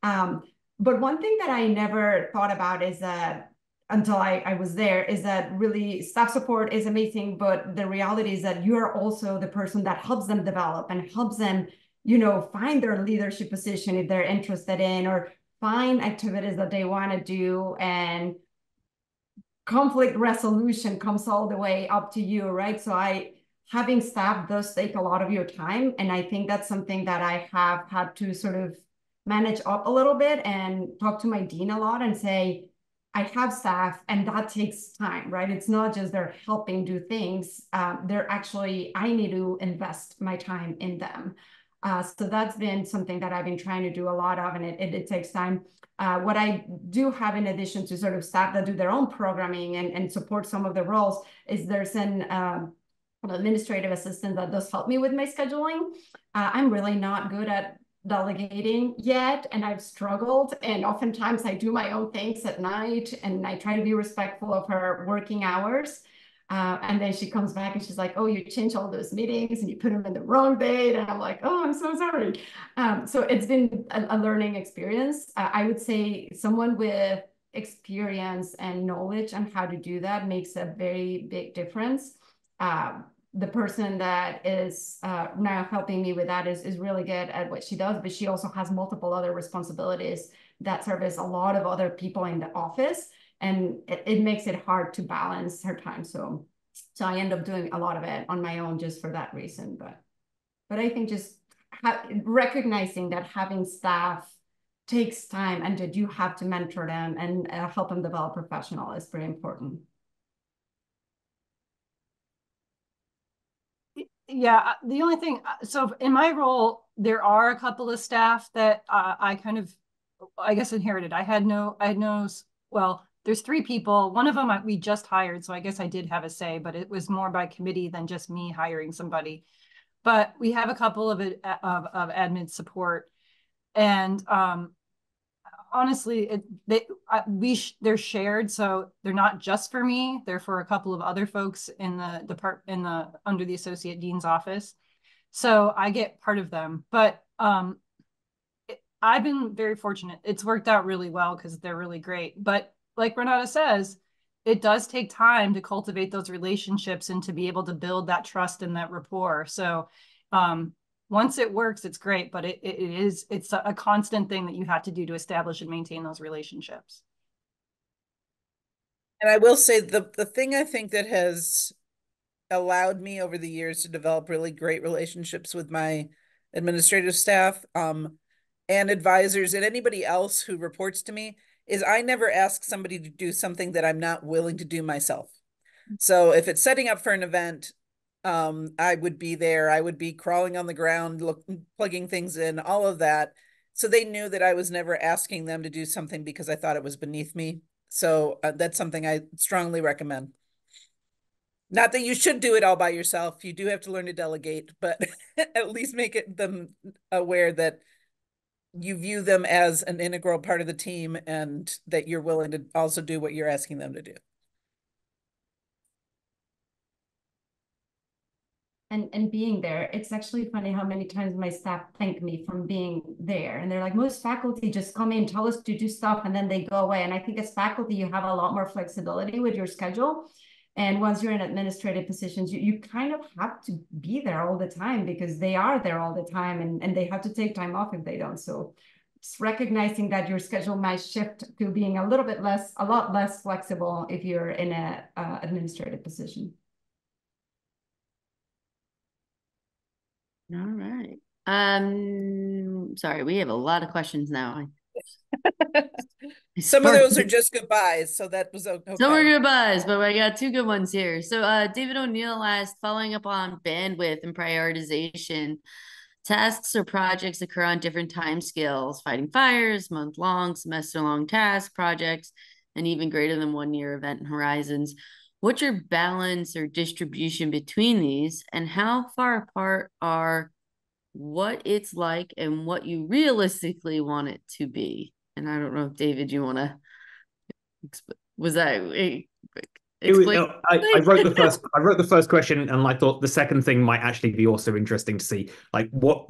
But one thing that I never thought about is that, until I was there, is that really staff support is amazing, but the reality is that you are also the person that helps them develop and helps them, find their leadership position if they're interested in, or find activities that they want to do. And conflict resolution comes all the way up to you, right? So having staff does take a lot of your time. And I think that's something that I have had to sort of manage up a little bit and talk to my dean a lot and say, I have staff and that takes time, right? It's not just they're helping do things. They're actually, I need to invest my time in them. So that's been something that I've been trying to do a lot of, and it takes time. What I do have in addition to sort of staff that do their own programming and support some of the roles is there's an administrative assistant that does help me with my scheduling. I'm really not good at delegating yet, and I've struggled, and oftentimes I do my own things at night, and I try to be respectful of her working hours. And then she comes back and she's like, oh, you changed all those meetings and you put them in the wrong date. And I'm like, oh, I'm so sorry. So it's been a learning experience. I would say someone with experience and knowledge on how to do that makes a very big difference. The person that is now helping me with that is really good at what she does, but she also has multiple other responsibilities that service a lot of other people in the office, and it makes it hard to balance her time. So I end up doing a lot of it on my own just for that reason. But I think just recognizing that having staff takes time and that you have to mentor them and help them develop professional is very important. Yeah, the only thing, so in my role, there are a couple of staff that I kind of, I guess, inherited. Well, there's 3 people. One of them we just hired, so I guess I did have a say, but it was more by committee than just me hiring somebody. But we have a couple of admin support, and honestly, they're shared, so they're not just for me. They're for a couple of other folks in the under the associate dean's office. So I get part of them, but I've been very fortunate. It's worked out really well because they're really great. But like Renata says, it does take time to cultivate those relationships and to be able to build that trust and that rapport. So once it works, it's great, but it's a constant thing that you have to do to establish and maintain those relationships. And I will say the thing I think that has allowed me over the years to develop really great relationships with my administrative staff and advisors and anybody else who reports to me is I never ask somebody to do something that I'm not willing to do myself. So if it's setting up for an event, I would be there. I would be crawling on the ground, plugging things in, all of that. So they knew that I was never asking them to do something because I thought it was beneath me. So that's something I strongly recommend. Not that you should do it all by yourself. You do have to learn to delegate, but at least make them aware that you view them as an integral part of the team and that you're willing to also do what you're asking them to do. And being there, it's actually funny how many times my staff thank me from being there. And they're like, most faculty just come in, tell us to do stuff, and then they go away. And I think as faculty, you have a lot more flexibility with your schedule. And once you're in administrative positions, you kind of have to be there all the time because they are there all the time, and they have to take time off if they don't. So just recognizing that your schedule might shift to being a lot less flexible if you're in a administrative position. All right. Sorry, we have a lot of questions now. Some of those are just goodbyes, so that was okay. Some are goodbyes, but I got 2 good ones here. So David O'Neill asked, following up on bandwidth and prioritization, tasks or projects occur on different time scales, fighting fires, month-long, semester-long tasks, projects, and even greater than 1-year event horizons. What's your balance or distribution between these, and how far apart are what it's like and what you realistically want it to be? And I don't know if David, you want to, was that explain? I wrote the first question, and I thought the second thing might actually be also interesting to see, like what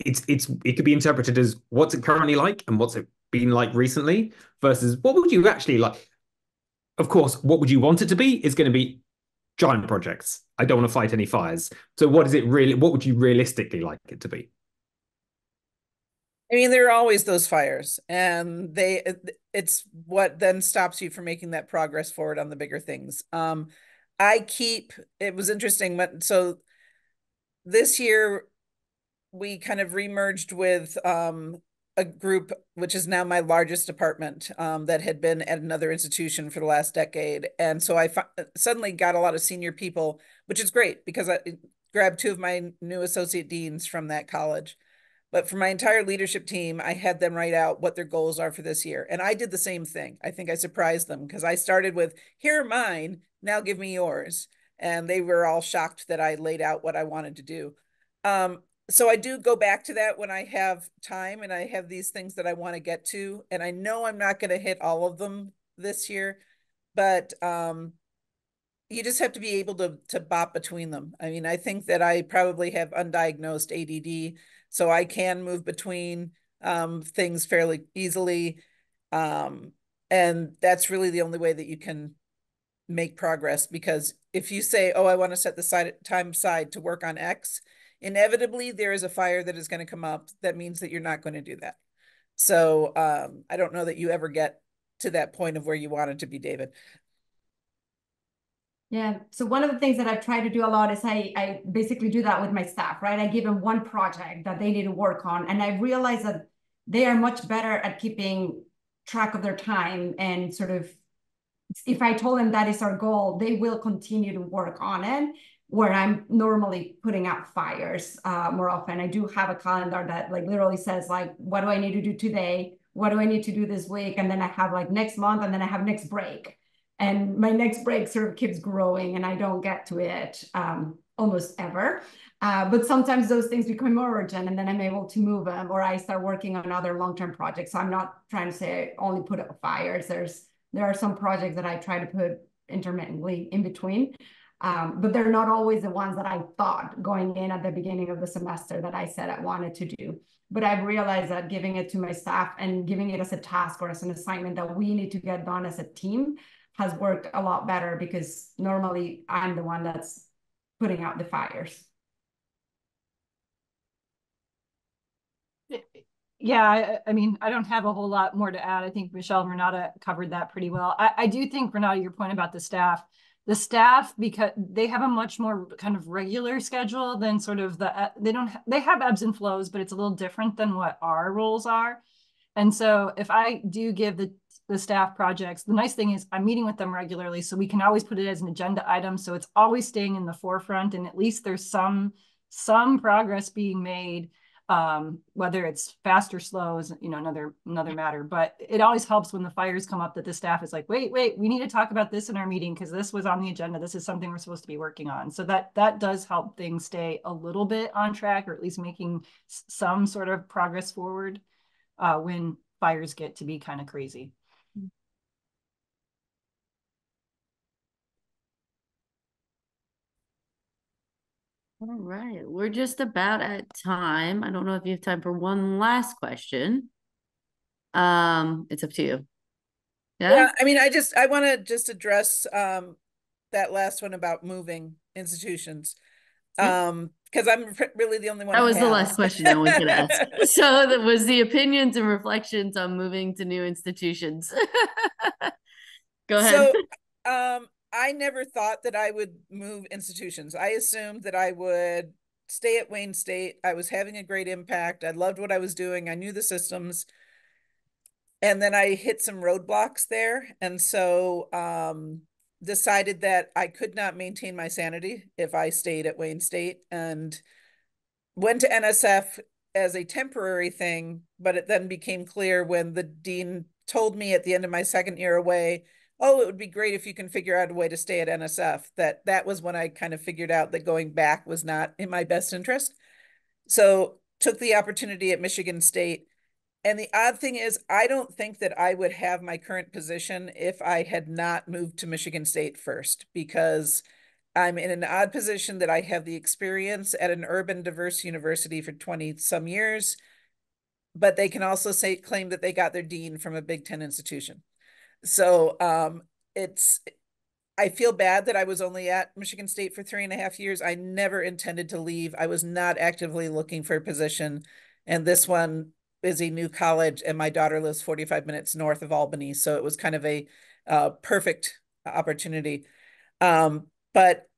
it could be interpreted as what's it currently like and what's it been like recently versus what would you actually like. Of course, what would you want it to be is going to be giant projects. I don't want to fight any fires. So what would you realistically like it to be? I mean, there are always those fires, and it's what then stops you from making that progress forward on the bigger things. It was interesting, but so this year we kind of remerged with a group, which is now my largest department, that had been at another institution for the last decade. And so I suddenly got a lot of senior people, which is great because I grabbed two of my new associate deans from that college. But for my entire leadership team, I had them write out what their goals are for this year. And I did the same thing. I think I surprised them because I started with, here are mine, now give me yours. And they were all shocked that I laid out what I wanted to do. So I do go back to that when I have time and I have these things that I want to get to. And I know I'm not going to hit all of them this year, but you just have to be able to bop between them. I mean, I think that I probably have undiagnosed ADD, so I can move between things fairly easily. And that's really the only way that you can make progress, because if you say, oh, I want to set the time aside to work on X, inevitably there is a fire that is going to come up. That means that you're not going to do that. So I don't know that you ever get to that point of where you wanted to be, David. Yeah. So one of the things that I've tried to do a lot is I basically do that with my staff, right? I give them one project that they need to work on. And I realize that they are much better at keeping track of their time, and sort of, if I told them that is our goal, they will continue to work on it, where I'm normally putting out fires more often. I do have a calendar that like literally says like, what do I need to do today? What do I need to do this week? And then I have like next month, and then I have next break. And my next break sort of keeps growing, and I don't get to it almost ever. But sometimes those things become more urgent, and then I'm able to move them, or I start working on other long-term projects. So I'm not trying to say I only put out fires. There are some projects that I try to put intermittently in between, but they're not always the ones that I thought going in at the beginning of the semester that I said I wanted to do. But I've realized that giving it to my staff and giving it as a task or as an assignment that we need to get done as a team has worked a lot better, because normally I'm the one that's putting out the fires. Yeah, I mean, I don't have a whole lot more to add. I think Michele and Renata covered that pretty well. I do think, Renata, your point about the staff, because they have a much more kind of regular schedule than sort of they have ebbs and flows, but it's a little different than what our roles are. And so if I do give the staff projects, the nice thing is I'm meeting with them regularly, so we can always put it as an agenda item. So it's always staying in the forefront, and at least there's some progress being made. Whether it's fast or slow is, another matter, but it always helps when the fires come up that the staff is like, wait, we need to talk about this in our meeting because this was on the agenda. This is something we're supposed to be working on. So that does help things stay a little bit on track, or at least making some sort of progress forward when fires get to be kind of crazy. All right, we're just about at time. I don't know if you have time for one last question. It's up to you. Yeah, I mean, I want to just address that last one about moving institutions. Because I'm really the only one that who was the last has. question no one could ask. So that was the opinions and reflections on moving to new institutions. Go ahead. So I never thought that I would move institutions. I assumed that I would stay at Wayne State. I was having a great impact. I loved what I was doing. I knew the systems. And then I hit some roadblocks there. And so decided that I could not maintain my sanity if I stayed at Wayne State, and went to NSF as a temporary thing. But it then became clear when the dean told me at the end of my second year away, oh, it would be great if you can figure out a way to stay at NSF, that was when I kind of figured out that going back was not in my best interest. So took the opportunity at Michigan State. And the odd thing is, I don't think that I would have my current position if I had not moved to Michigan State first, because I'm in an odd position that I have the experience at an urban diverse university for 20 some years, but they can also claim that they got their dean from a Big Ten institution. So I feel bad that I was only at Michigan State for 3.5 years. I never intended to leave. I was not actively looking for a position. And this one is a new college, and my daughter lives 45 minutes north of Albany. So it was kind of a perfect opportunity. But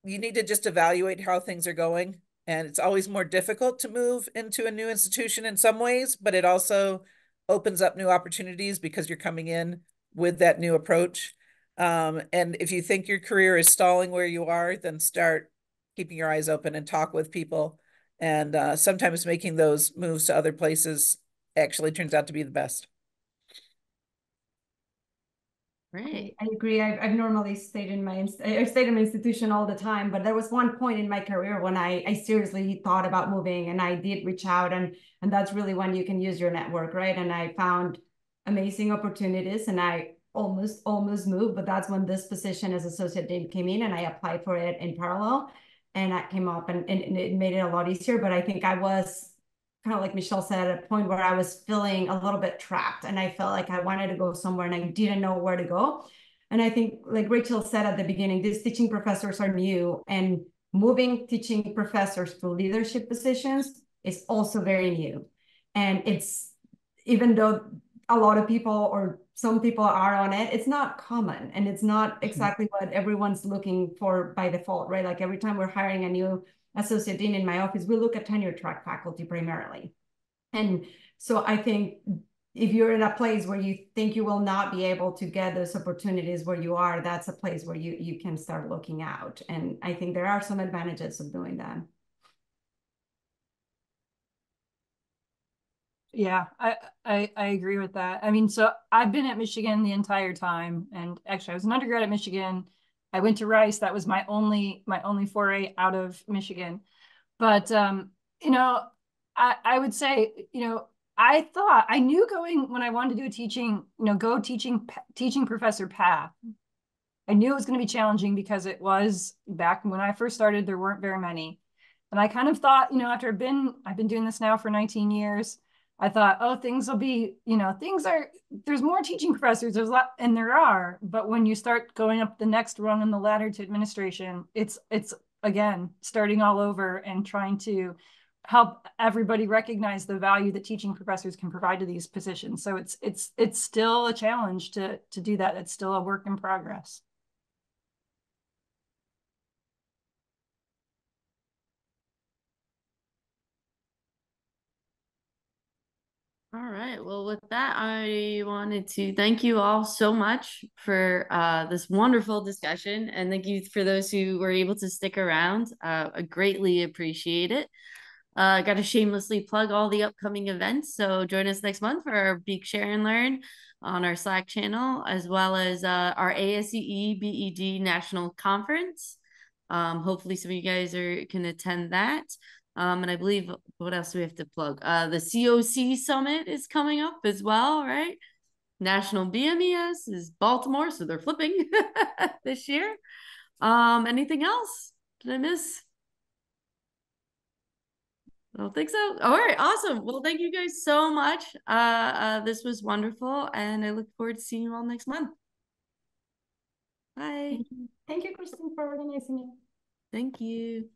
you need to just evaluate how things are going. And it's always more difficult to move into a new institution in some ways, but it also opens up new opportunities because you're coming in with that new approach. And if you think your career is stalling where you are, then start keeping your eyes open and talk with people. And sometimes making those moves to other places actually turns out to be the best. Right. I agree. I've normally stayed in my institution all the time, but there was one point in my career when I seriously thought about moving, and I did reach out, and that's really when you can use your network, right? And I found amazing opportunities, and I almost moved, but that's when this position as associate dean came in, and I applied for it in parallel, and that came up, and it made it a lot easier. But I think I was kind of like Michele said, at a point where I was feeling a little bit trapped, and I felt like I wanted to go somewhere and I didn't know where to go. And I think, like Rachael said at the beginning, these teaching professors are new, and moving teaching professors to leadership positions is also very new. And it's, even though a lot of people or some people are on it, it's not common, and it's not exactly what everyone's looking for by default, right? Like every time we're hiring a new associate dean in my office, we look at tenure track faculty primarily. And so I think if you're in a place where you think you will not be able to get those opportunities where you are, that's a place where you can start looking out. And I think there are some advantages of doing that. Yeah, I agree with that. I mean, so I've been at Michigan the entire time, and actually I was an undergrad at Michigan. I went to Rice. That was my only foray out of Michigan. But you know, I would say, I thought I knew going when I wanted to do a teaching, go teaching professor path. I knew it was going to be challenging because it was back when I first started, there weren't very many. And I kind of thought, after I've been doing this now for 19 years, I thought, oh, things will be, there's more teaching professors, there's a lot, and there are, but when you start going up the next rung on the ladder to administration, it's again, starting all over and trying to help everybody recognize the value that teaching professors can provide to these positions. So it's still a challenge to do that. It's still a work in progress. All right. Well, with that, I wanted to thank you all so much for this wonderful discussion. And thank you for those who were able to stick around. I greatly appreciate it. I got to shamelessly plug all the upcoming events. So join us next month for our Beak Share and Learn on our Slack channel, as well as our ASCE BED National Conference. Hopefully some of you guys can attend that. And I believe, what else do we have to plug? The COC Summit is coming up as well, right? National BMES is Baltimore, so they're flipping this year. Anything else? Did I miss? I don't think so. All right, awesome. Well, thank you guys so much. This was wonderful, and I look forward to seeing you all next month. Bye. Thank you, Kristen, for organizing it. Thank you.